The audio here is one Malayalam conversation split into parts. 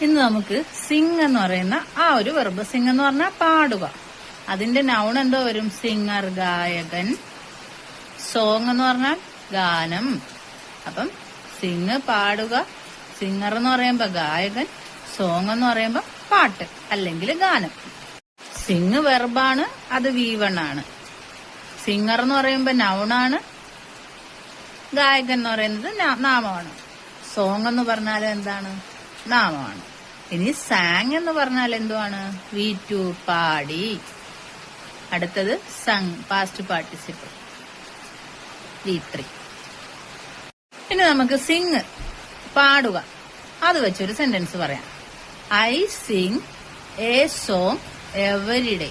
ഇന്ന് നമുക്ക് സിംഗ് എന്ന് പറയുന്ന ആ ഒരു വെർബ്, സിംഗ് എന്ന് പറഞ്ഞാൽ പാടുക. അതിന്റെ നൗൺ എന്തോ വരും? സിംഗർ, ഗായകൻ. സോങ് എന്ന് പറഞ്ഞാൽ ഗാനം. അപ്പം സിംഗ് പാടുക, സിംഗർ എന്ന് പറയുമ്പോ ഗായകൻ, സോങ് എന്ന് പറയുമ്പോ പാട്ട് അല്ലെങ്കിൽ ഗാനം. സിംഗ് വെർബാണ്, അത് V1 ആണ്. സിംഗർ എന്ന് പറയുമ്പോ നൗണാണ്, ഗായകൻ എന്ന് പറയുന്നത് നാമമാണ്. സോങ് എന്ന് പറഞ്ഞാൽ എന്താണ്? നാമമാണ്. ഇനി സാങ് എന്ന് പറഞ്ഞാൽ എന്തുവാണ്? V2 പാടി. അടുത്തത് സങ്, പാസ്റ്റ് പാർട്ടിസിപ്പിൾ V3. ഇനി നമുക്ക് സിംഗ് പാടുക, അത് വെച്ചൊരു സെന്റൻസ് പറയാം. I sing a song every day.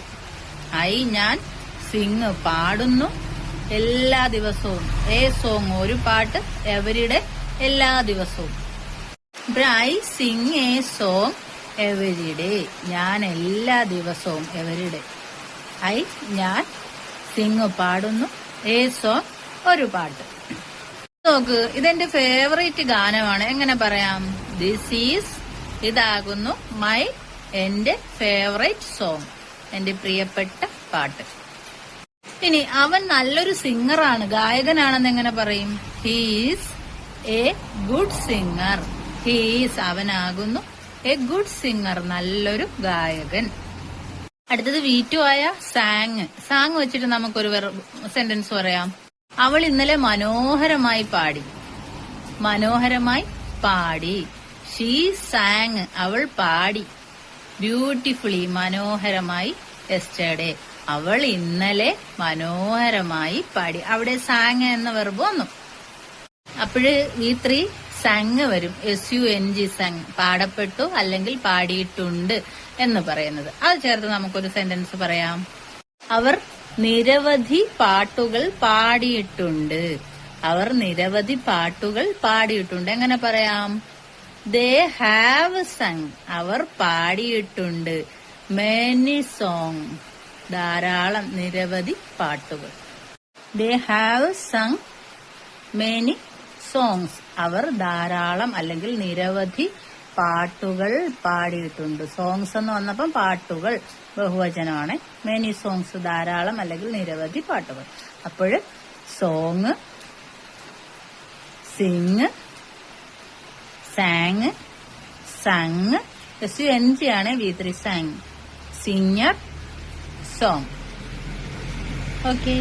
ഞാൻ സിംഗ് പാടുന്നു എല്ലാ ദിവസവും. എ സോങ് ഒരു പാട്ട്, എവരി ഡേ എല്ലാ ദിവസവും. I sing a song every day, ഞാൻ എല്ലാ ദിവസവും, എവരി ഡേ. ഞാൻ സിംഗ് പാടുന്നു, എ സോങ് ഒരു പാട്ട്. നോക്ക്, ഇതെന്റെ ഫേവറേറ്റ് ഗാനമാണ്. എങ്ങനെ പറയാം? ദിസ് ഈസ്, ഇതാകുന്നു, എന്റെ ഫേവറേറ്റ് സോങ്, എന്റെ പ്രിയപ്പെട്ട പാട്ട്. ഇനി അവൻ നല്ലൊരു സിംഗറാണ്, ഗായകനാണെന്ന് എങ്ങനെ പറയും? He's a good singer. He's, അവനാകുന്നു, എ ഗുഡ് സിംഗർ, നല്ലൊരു ഗായകൻ. അടുത്തത് V2 ആയ സാങ്. സാങ് വെച്ചിട്ട് നമുക്കൊരു സെന്റൻസ് പറയാം. അവൾ ഇന്നലെ മനോഹരമായി പാടി. മനോഹരമായി പാടി. ഷീ സാങ്, അവൾ പാടി. ബ്യൂട്ടിഫുള്ളി, മനോഹരമായി. യെസ്റ്റർഡേ, അവൾ ഇന്നലെ മനോഹരമായി പാടി. അവിടെ സാങ് എന്ന വെർബ് വന്നു. അപ്പോഴ് V3 സങ് വരും. SUNG, സങ്, പാടപ്പെട്ടു അല്ലെങ്കിൽ പാടിയിട്ടുണ്ട് എന്ന് പറയുന്നത്. അത് ചേർത്ത് നമുക്കൊരു സെന്റൻസ് പറയാം. അവർ നിരവധി പാട്ടുകൾ പാടിയിട്ടുണ്ട്. അവർ നിരവധി പാട്ടുകൾ പാടിയിട്ടുണ്ട്. എങ്ങനെ പറയാം? ദേ ഹാവ് സങ്, അവർ പാടിയിട്ടുണ്ട്. മെനി സോങ്, ധാരാളം, നിരവധി പാട്ടുകൾ. They have sung many songs, അവർ ധാരാളം അല്ലെങ്കിൽ നിരവധി പാട്ടുകൾ പാടിയിട്ടുണ്ട്. സോങ്സ് എന്ന് വന്നപ്പം പാട്ടുകൾ ബഹുവചനമാണ്. മെനി സോങ്സ്, ധാരാളം അല്ലെങ്കിൽ നിരവധി പാട്ടുകൾ. അപ്പോൾ song, sing, sang, sung, SUNG ആണ് V3 San. Singer, song. Okay.